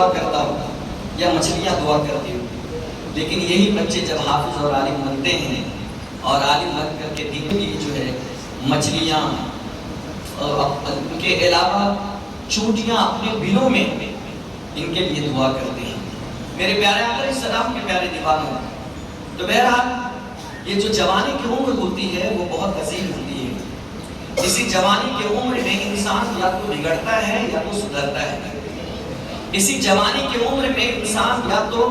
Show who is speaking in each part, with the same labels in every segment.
Speaker 1: دعا کرتا ہوگا یا مچھلیاں دعا کرتی ہوگی، لیکن یہی بچے جب حافظ اور عالم بنتے ہیں اور عالم بن کر کے دین کی جو ہے مچھلیاں ان کے علاوہ چونٹیاں اپنے بلوں میں ان کے لیے دعا کرتے ہیں۔ میرے پیارے آقا علیہ السلام کے پیارے دیوانوں، تو بہرحال یہ جو جوانی کی عمر ہوتی ہے وہ بہت عظیم ہوتی ہے۔ اسی جوانی کی عمر میں انسان یا تو بگڑتا ہے یا تو سدھرتا ہے۔ اسی جوانی کی عمر میں انسان یا تو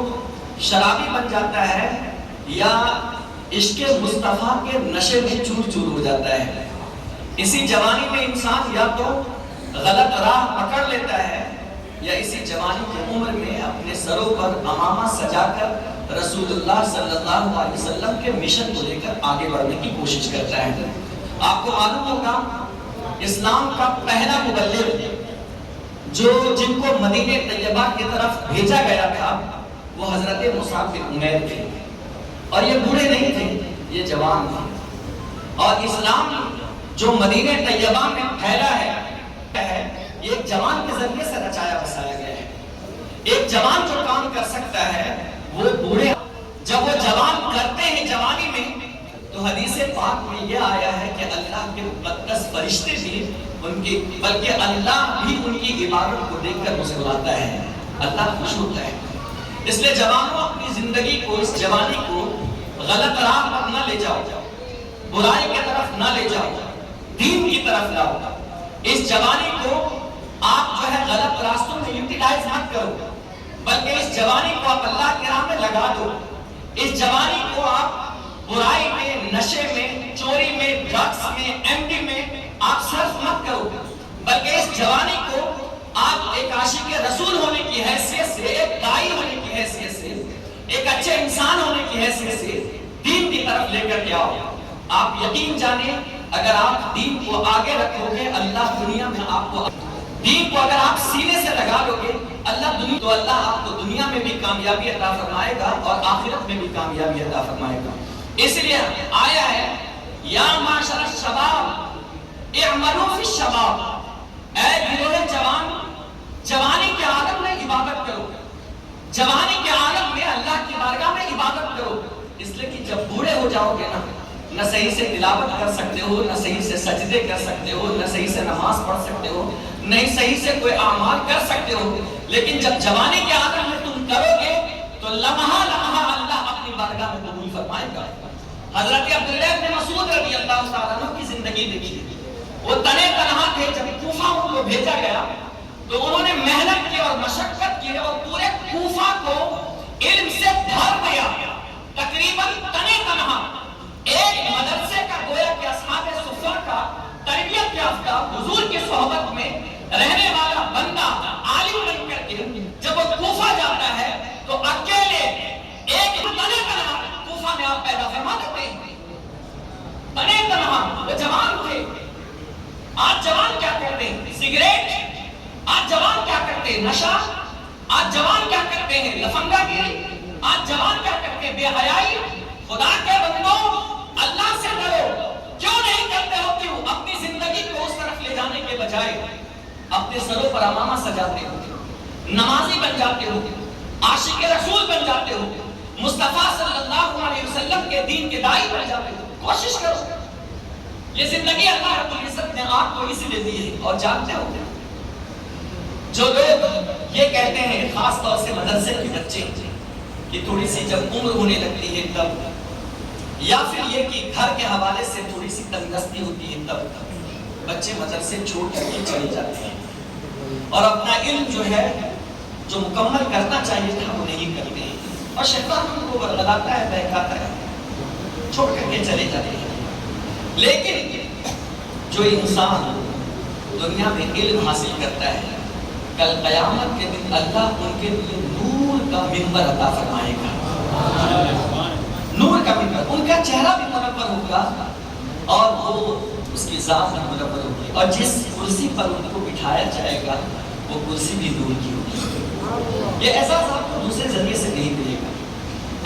Speaker 1: شرابی بن جاتا ہے یا عشق مصطفیٰ کے نشے میں چور چور ہو جاتا ہے۔ اسی جوانی میں انسان یا تو غلط راہ پکڑ لیتا ہے یا اسی جوانی کی عمر میں اپنے سروں پر امامہ سجا کر رسول اللہ صلی اللہ علیہ وسلم کے مشن کو لے کر آگے بڑھنے کی کوشش کرتا ہے۔ آپ کو معلوم ہوگا اسلام کا پہلا مبلغ جن کو مدینہ طیبہ کی طرف بھیجا گیا تھا وہ حضرت مصعب بن عمیر تھے، اور یہ بوڑھے نہیں تھے، یہ جوان تھے۔ اور اسلام جو مدینہ طیبہ میں پھیلا ہے یہ ایک جوان کے ذریعے سے رچایا بسایا گیا ہے۔ ایک جوان جو کام کر سکتا ہے وہ بوڑھے جب وہ جوان کرتے ہیں جوانی میں، تو حدیث پاک میں یہ آیا ہے کہ اللہ کے مقدس فرشتے بھی بلکہ اللہ بھی ان کی عبادت کو دیکھ کر مسکراتا ہے، اللہ خوش ہوتا ہے۔ اس لیے جوانوں اپنی زندگی کو، اس جوانی کو غلط راہ پر نہ لے جاؤ، برائی کی طرف نہ لے جاؤ، دین کی طرف لاؤ۔ اس جوانی کو آپ جو ہے غلط راستوں میں یوٹیلائز مت کرو، بلکہ اس جوانی کو آپ اللہ کے راہ میں لگا دو۔ اس جوانی کو آپ برائی میں، نشے میں، چوری میں، ڈرگس میں، ایم ڈی میں آپ صرف مت کرو، بلکہ اس جوانی کو آپ ایک عاشق رسول ہونے کی حیثیت سے، ایک دائی ہونے کی حیثیت سے، ایک اچھے انسان ہونے کی حیثیت سے دین کی طرف لے کر کے آؤ۔ آپ یقین جانیں اگر آپ دین کو آگے رکھو گے، اللہ دنیا میں آپ کو دین کو اگر آپ سینے سے لگا لو گے تو اللہ آپ کو دنیا میں بھی کامیابی عطا فرمائے گا اور آخرت میں بھی کامیابی عطا فرمائے گا۔ اس لیے آیا ہے یا معاشر الشباب اعملوا فی الشباب، اے گروہ جوان، جوانی کے عالم میں عبادت کرو، جوانی کے عالم میں اللہ کی بارگاہ میں عبادت کرو، اس لیے کہ جب بوڑھے ہو جاؤ گے نہ صحیح سے تلاوت کر سکتے ہو، نہ صحیح سے سجدے کر سکتے ہو، نہ صحیح سے نماز پڑھ سکتے ہو، نہیں صحیح سے کوئی اعمال کر سکتے ہو، لیکن جب جوانی کے عالم میں تم کرو گے تو لمحہ لمحہ اللہ اپنی بارگاہ میں قبول فرمائے گا۔ حضرت عبداللہ بن مسعود رضی اللہ تعالیٰ عنہ کی زندگی دیکھیے، وہ تنے تنہا تھے، جب کوفہ ان کو بھیجا گیا تو انہوں نے محنت کی اور مشقت کی اور پورے کوفہ کو علم سے بھر دیا، تقریباً تنے تنہا ایک مدرسے کا گویا کہ اصحاب صفہ کا تربیت یافتہ حضور کی صحبت میں رہنے والا بندہ عالم بن کر کے جب وہ کوفہ جاتا ہے تو اکیلے ایک تنے تنہا کوفہ میں آپ پیدا فرما دیتے ہیں۔ تنے تنہا وہ جوان تھے۔ آج جوان کیا کرتے ہیں؟ سگریٹ۔ آج جوان کیا کرتے ہیں؟ نشہ۔ آج جوان کیا کرتے ہیں؟ لفنگا گیری۔ آج جوان کیا کرتے ہیں؟ بے حیائی۔ خدا کے بندوں اللہ سے ڈرو۔ کیوں نہیں کرتے ہو؟ کیوں اپنی زندگی کو اس طرف لے جانے کے بجائے اپنے سروں پر امامہ سجاتے ہو، نمازی بن جاتے ہو، عاشق رسول بن جاتے ہو، مصطفیٰ صلی اللہ علیہ وسلم کے دین کے داعی بن جاتے ہو؟ کوشش کرو۔ یہ زندگی اللہ رب العزت نے آپ کو اس لیے دی ہے۔ اور جانتے ہو جو لوگ یہ کہتے ہیں خاص طور سے مدرسے کے بچے کہ تھوڑی سی جب عمر ہونے لگتی ہے تب، یا پھر یہ کہ گھر کے حوالے سے تھوڑی سی تنگستی ہوتی ہے تب بچے مدرسے چھوڑ کر کے چلے جاتے ہیں اور اپنا علم جو ہے جو مکمل کرنا چاہیے تھا وہ نہیں کرتے ہیں، اور شیطان ان کو برگلاتا ہے، بہکاتا ہے، چھوڑ کر کے چلے جاتے ہیں۔ لیکن جو انسان دنیا میں علم حاصل کرتا ہے کل قیامت کے دن اللہ ان کے لیے نور کا منبر عطا فرمائے گا، نور کا منبر، ان کا چہرہ بھی منور ہوگا اور وہ اس کی ذات بھی منور ہوگی، اور جس کرسی پر ان کو بٹھایا جائے گا وہ کرسی بھی نور کی ہوگی۔ یہ احساس آپ کو دوسرے ذریعے سے نہیں ملے گا۔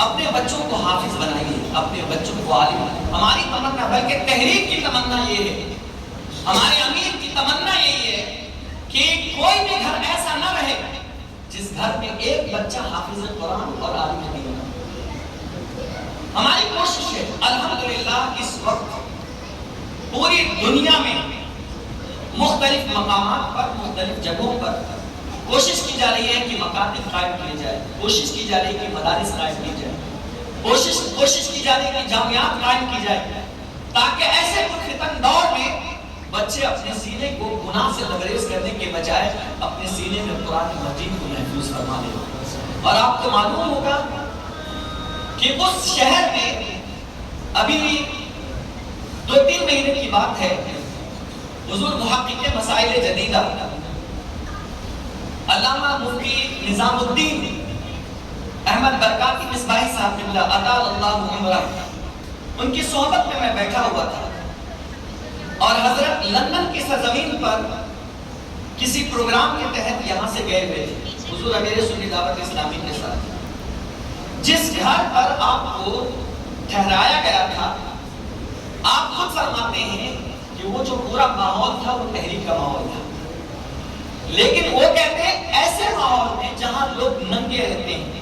Speaker 1: اپنے بچوں کو حافظ بنائیے، اپنے بچوں کو عالم۔ ہماری تمنا بلکہ تحریک کی تمنا یہ ہے، ہمارے امیر کی تمنا یہی ہے کہ کوئی بھی گھر ایسا نہ رہے جس گھر میں بچہ حافظ قرآن اور عالم دین بنے۔ ہماری کوشش ہے الحمدللہ اس وقت پوری دنیا میں مختلف مقامات پر، مختلف جگہوں پر کوشش کی جا رہی ہے کہ مکاتب قائم کیے جائے، کوشش کی جا رہی ہے کہ مدارس قائم کی جائے، کوشش کی جا رہی ہے کہ جامعات قائم کی جائے، تاکہ ایسے فتن دور میں بچے اپنے سینے کو گناہ سے لبریز کرنے کے بجائے اپنے سینے میں قرآن مجید کو محفوظ فرما لیں۔ اور آپ کو معلوم ہوگا کہ اس شہر میں ابھی 2-3 مہینے کی بات ہے، حضور محقق مسائل جدیدہ علامہ مفتی نظام الدین احمد برکاتی مصباحی صاحب قبلہ اطال اللہ عمرہ، ان کی صحبت میں بیٹھا ہوا تھا اور حضرت لندن کی سرزمین پر کسی پروگرام کے تحت یہاں سے گئے ہوئے تھے حضور امیر سنی دعوت اسلامی کے ساتھ۔ جس گھر پر آپ کو ٹھہرایا گیا تھا، آپ خود فرماتے ہیں کہ وہ جو پورا ماحول تھا وہ تحریک کا ماحول تھا، لیکن وہ کہتے ہیں ایسے ماحول میں جہاں لوگ ننگے رہتے ہیں،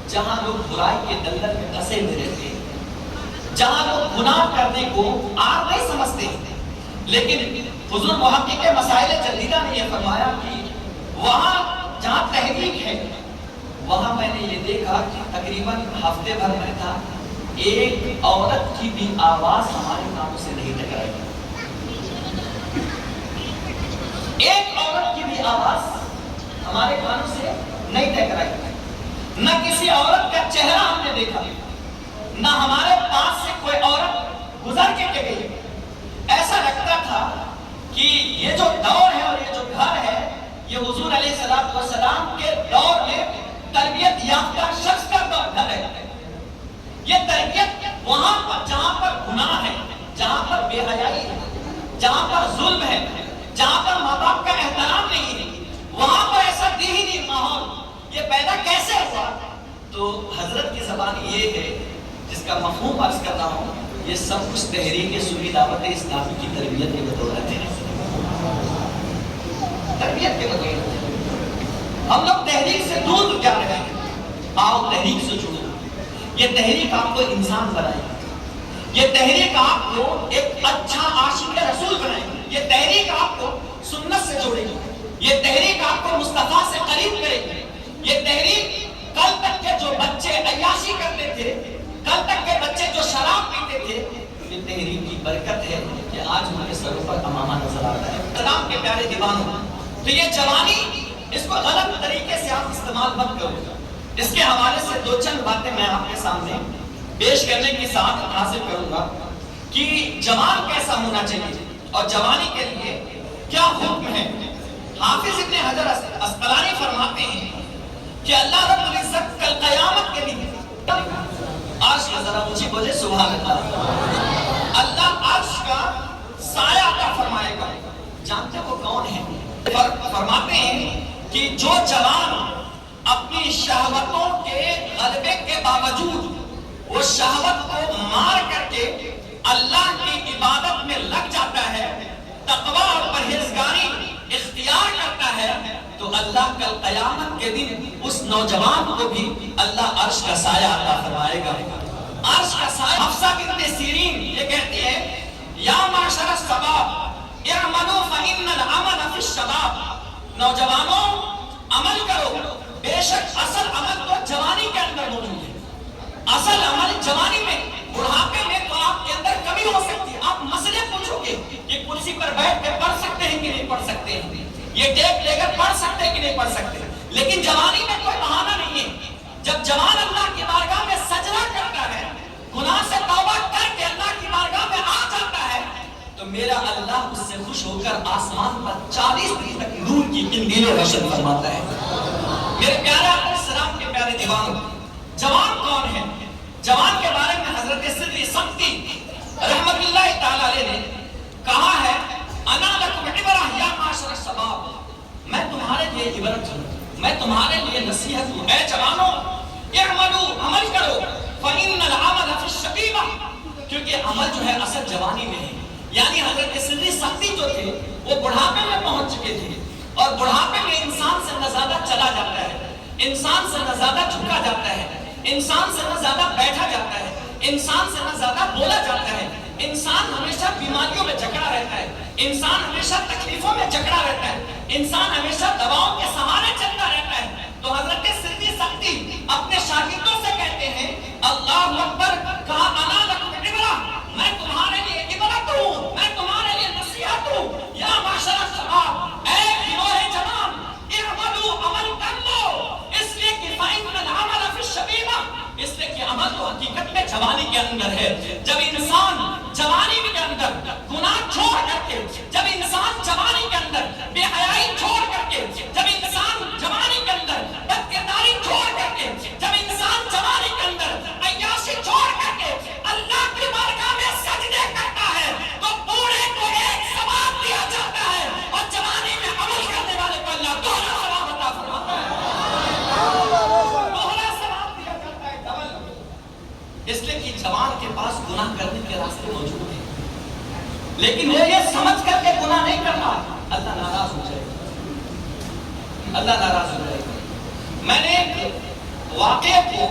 Speaker 1: جہاں لوگ برائی کے دلدل میں پھنسے ہوئے رہتے ہیں، جہاں لوگ گناہ کرنے کو عار نہیں سمجھتے، لیکن حضور محقق مسائل جدیدہ نے یہ فرمایا کہ وہاں جہاں تحریک ہے وہاں میں نے یہ دیکھا کہ تقریباً ہفتے بھر میں تھا، ایک عورت کی بھی آواز ہمارے کانوں سے نہیں ٹکرائی، ایک عورت کی بھی آواز ہمارے کانوں سے نہیں ٹکرائی، نہ کسی عورت کا چہرہ ہم نے دیکھا، نہ ہمارے پاس سے کوئی عورت گزر کے گئی۔ ایسا لگتا تھا کہ یہ جو دور ہے اور یہ جو گھر ہے یہ حضور علیہ السلام کے دور میں تربیت یافتہ شخص کا گھر ہے۔ یہ تربیت وہاں پر جہاں پر گناہ ہے، جہاں پر بے حیائی ہے، جہاں پر ظلم ہے، جہاں پر ماں باپ کا احترام نہیں ہے، وہاں پر ایسا دینی ماحول یہ پیدا کیسے ہوا؟ تو حضرت کی زبان یہ ہے جس کا مفہوم عرض کرتا ہوں، یہ سب کچھ تحریک سنی دعوت اسلامی کی تربیت کے بدولت ہے، تربیت کے بدولت ہے۔ ہم لوگ تحریک سے دور جا رہے ہیں، آؤ تحریک سے جڑو، یہ تحریک آپ کو انسان بنائے گی، یہ تحریک آپ کو ایک اچھا عاشق رسول بنائے گی، یہ تحریک آپ کو سنت سے جوڑے گی، یہ تحریک آپ کو مصطفیٰ سے قریب کرے گی، یہ تحریک کل تک کے جو بچے عیاشی کرتے تھے، کل تک کے بچے جو شراب پیتے تھے، یہ تحریک کی برکت ہے کہ آج ہمارے سروں پر امامہ نظر آتا ہے۔ اسلام کے پیارے دیوانوں، تو یہ جوانی اس کو غلط طریقے سے آپ استعمال مت کرو۔ اس کے حوالے سے 2 چند باتیں میں آپ کے سامنے پیش کرنے کی سعادت حاصل کروں گا کہ جوان کیسا ہونا چاہیے اور جوانی کے لیے کیا حکم ہے۔ حافظ ابن حجر اسقلانی فرماتے ہیں کہ اللہ رب العزت کل قیامت کے دن عرش کا ذرا اونچی بولے سبحان اللہ، اللہ عرش کا سایہ عطا فرمائے گا۔ جانتے وہ کون ہے؟ فرماتے ہیں کہ جو جوان اپنی شہوتوں کے غلبے کے باوجود وہ شہوت کو مار کر کے اللہ کی عبادت میں لگ جاتا ہے، تقوی اور پرہیزگاری اختیار کرتا ہے، تو اللہ کل قیامت کے دن اس نوجوان کو بھی اللہ عرش کا سایہ عطا فرمائے گا۔ عرش کا سایہ۔ حفصہ بنت سیرین یہ کہتی ہے، یا معاشر الشباب اعملوا فإن العمل فی الشباب، نوجوانوں عمل کرو، بے شک اصل عمل تو جوانی کے اندر موجود ہے، اصل عمل جوانی میں، بڑھاپے میں تو آپ کے اندر کمی ہو سکتی ہے، آپ مسئلے پوچھو گے کہ کرسی پر بیٹھ کے پڑھ سکتے ہیں کہ نہیں پڑھ سکتے ہیں، یہ ٹیپ لے کر پڑھ سکتے ہیں کہ نہیں پڑھ سکتے، لیکن جوانی میں کوئی بہانہ نہیں ہے۔ جب جوان اللہ کی بارگاہ میں سجدہ کرتا ہے، گناہ سے توبہ کر کے اللہ کی بارگاہ میں آ جاتا ہے، تو میرا اللہ اس سے خوش ہو کر آسمان پر 40 دن تک نور کی قندیلیں روشن فرماتا ہے۔ میرے پیارے آقا السلام کے پیارے دیوانوں، جوان کون ہے؟ جوان کے بارے میں حضرت صدری سمتی رحمت اللہ تعالی علیہ نے کہا ہے، انا لکم عبرہ یا معاشر الشباب، میں تمہارے لیے عبرت ہوں، میں تمہارے لیے نصیحت ہوں، اے جوانوں اعملوا، عمل کرو، فإن العمل فی الشبیبہ، کیونکہ عمل جو ہے اصل جوانی میں ہے۔ یعنی حضرت صدری سمتی جو تھے وہ بڑھاپے میں پہنچ چکے تھے، اور بڑھاپے میں انسان سے نزادہ چلا جاتا ہے، انسان سے نہ زیادہ جھکا جاتا ہے، انسان سے نہ زیادہ بیٹھا جاتا ہے، انسان سے نہ زیادہ بولا جاتا ہے، انسان ہمیشہ بیماریوں میں جکڑا رہتا ہے، انسان ہمیشہ تکلیفوں میں جکڑا رہتا ہے، انسان ہمیشہ دواؤں کے سہارے چلتا رہتا ہے۔ تو حضرت سدی سختی اپنے شاگردوں سے کہتے ہیں اللہ اکبر، کہا انا لکم عبرہ، میں تمہارے لیے عبرت ہوں، میں تمہارے لیے نصیحت ہوں۔ یا معاشر الشباب، اے گروہ جوان، اعملوا، عمل کر لو، اس لیے کہ فإن العمل فی الشبیبہ، اس لیے کہ عمل تو حقیقت میں جوانی کے اندر ہے۔ جب انسان جوانی کے اندر گناہ چھوڑ کر کے، جب انسان جوانی کے اندر بے حیائی چھوڑ کر کے، جب انسان جوانی کے اندر بدکرداری چھوڑ کر کے، جب انسان جوانی کے اندر عیاشی چھوڑ کر کے اللہ کی بارگاہ میں سجدے کرتا ہے، تو بوڑھے کو ایک ثواب دیا جاتا ہے، اور جوانی میں عمل کرنے والے کو اللہ دوہرا ثواب عطا فرماتا ہے، دوہرا ثواب دیا جاتا ہے، ڈبل۔ اس لیے کہ جوان کے پاس گناہ کرنے کے راستے موجود ہیں، لیکن وہ یہ سمجھ کر کے گناہ نہیں کرتا، اللہ ناراض ہو جائے گا، اللہ ناراض ہو جائے گا۔ میں نے ایک واقعے کو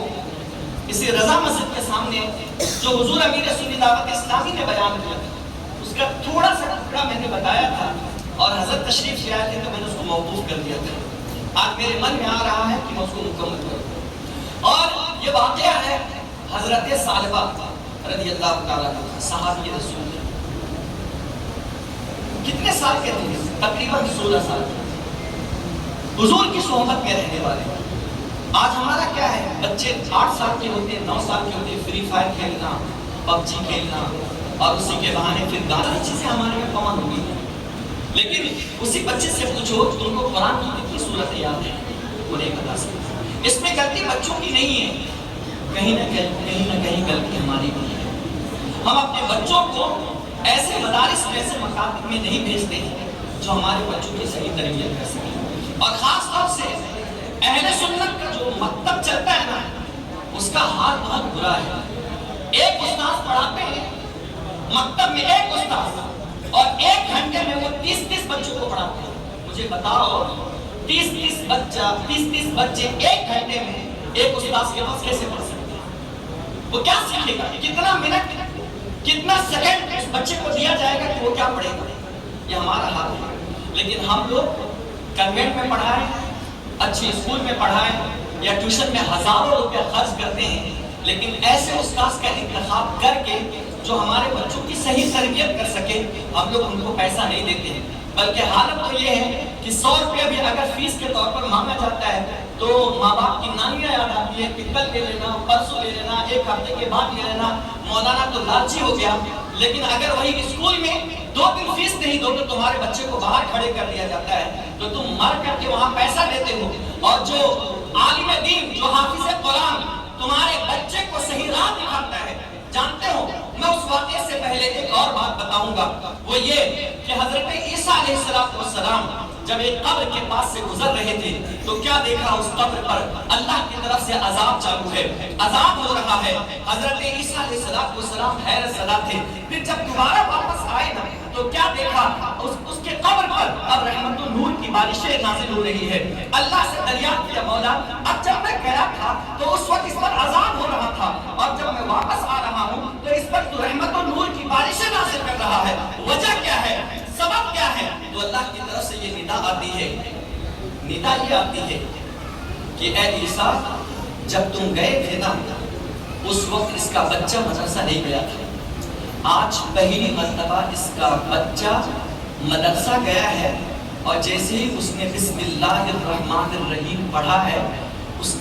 Speaker 1: اسی رضا مسجد کے سامنے جو حضور امیر سنی دعوت اسلامی نے بیان کیا تھا، اس کا تھوڑا سا ٹکڑا میں نے بتایا تھا، اور حضرت تشریف لے آئے تھے تو میں نے اس کو موقوف کر دیا تھا۔ آج میرے من میں آ رہا ہے کہ میں اس کو مکمل کروں، اور یہ واقعہ ہے حضرت ثعلبہ رضی اللہ تعالیٰ عنہ، صحابی رسول، کتنے سال کے تھے؟ تقریباً 16 سال کے، حضور کی صحبت میں رہنے والے۔ آج ہمارا کیا ہے، بچے 8 سال کے ہوتے ہیں، 9 سال کے ہوتے ہیں، فری فائر کھیلنا، پب جی کھیلنا، اور اسی کے بہانے پھر گانا، چیزیں ہمارے میں کامن ہو گئی ہیں۔ لیکن اسی بچے سے پوچھو تم کو قرآن کی کتنی صورت یاد ہے، وہ نہیں بتا سکتے۔ اس میں غلطی بچوں کی نہیں ہے، کہیں نہ کہیں غلطی ہماری بھی ہے۔ ہم اپنے بچوں کو ایسے مدارس میں، ایسے مکاتب میں نہیں بھیجتے ہیں جو ہمارے بچوں کی صحیح تربیت کر سکیں، اور خاص طور سے اہل سنت کا جو مکتب چلتا ہے نا، اس کا حال بہت برا ہے۔ ایک استاذ پڑھاتے ہیں مکتب میں، ایک استاذ، اور 1 گھنٹے میں وہ 30 بچوں کو پڑھاتے ہیں۔ مجھے بتاؤ 30 بچے 1 گھنٹے میں ایک استاذ کے پاس کیسے پڑھ سکتے ہیں؟ وہ کیا سیکھے گا؟ کتنا منٹ، کتنا سیکنڈ اس بچے کو دیا جائے گا کہ وہ کیا پڑھے گا؟ یہ ہمارا حال ہے۔ لیکن ہم لوگ کنوینٹ میں پڑھائیں، اچھی اسکول میں پڑھائیں، یا ٹیوشن میں ہزاروں روپے خرچ کرتے ہیں، لیکن ایسے استاذ کا انتخاب کر کے جو ہمارے بچوں کی صحیح تربیت کر سکے، ہم لوگ ان کو پیسہ نہیں دیتے ہیں۔ بلکہ حالت تو یہ ہے کہ 100 روپیہ بھی اگر فیس کے طور پر مانگا جاتا ہے تو ماں باپ کی نانیاں یاد آتی ہے کہ کل لے لینا، پرسوں لے لینا، 1 ہفتے کے بعد لے لینا۔ مولانا تو لالچی ہو گیا، لیکن اگر وہی اسکول میں 2 دن فیس نہیں دو تو تمہارے بچے کو باہر کھڑے کر دیا جاتا ہے، تو تم مر کر کے وہاں پیسہ دیتے ہو، اور جو عالم دین، جو حافظ قرآن تمہارے بچے کو صحیح راہ دکھاتا ہے۔ جانتے ہو، میں اس واقعے سے پہلے ایک اور بات بتاؤں گا، وہ یہ کہ حضرت عیسیٰ علیہ السلام جب ایک قبر کے پاس سے گزر رہے تھے تو کیا دیکھا؟ اس قبر پر اللہ کی طرف سے عذاب چالو ہے، عذاب ہو رہا ہے۔ حضرت عیسیٰ علیہ السلام حیرت زدہ تھے۔ پھر جب دوبارہ واپس آئے نا تو کیا دیکھا؟ اس کے قبر پر اب رحمت النور کی بارشیں نازل ہو رہی ہے۔ اللہ سے دریافت کیا، مولا اب جب میں گیا تھا تو اس وقت اس پر عذاب ہو رہا تھا، اور جب میں واپس آ رہا ہوں تو اس پر تو رحمت النور کی بارشیں نازل کر رہا ہے، وجہ کیا ہے؟ سبب کیا ہے؟ تو اللہ کی طرف سے یہ ندا آتی ہے، ندا یہ آتی ہے کہ اے عیسیٰ جب تم گئے تھے نا اس وقت اس کا بچہ مدرسہ نہیں گیا تھا، آج پہلی مرتبہ اس کا بچہ مدرسہ گیا ہے، اور جیسے ہی اس نے بسم اللہ الرحمن الرحیم پڑھا ہے، اس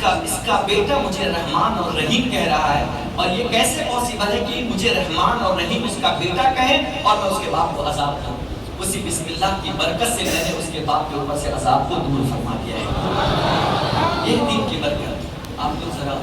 Speaker 1: کا بیٹا مجھے رحمان اور رحیم کہہ رہا ہے۔ اور یہ کیسے پاسبل ہے کہ مجھے رحمان اور رحیم اس کا بیٹا کہے اور میں اس کے باپ کو عذاب دوں؟ اسی بسم اللہ کی برکت سے میں نے اس کے باپ کے اوپر سے عذاب کو دور فرما دیا ہے۔ یہ دین کی برکت، آپ لوگ ذرا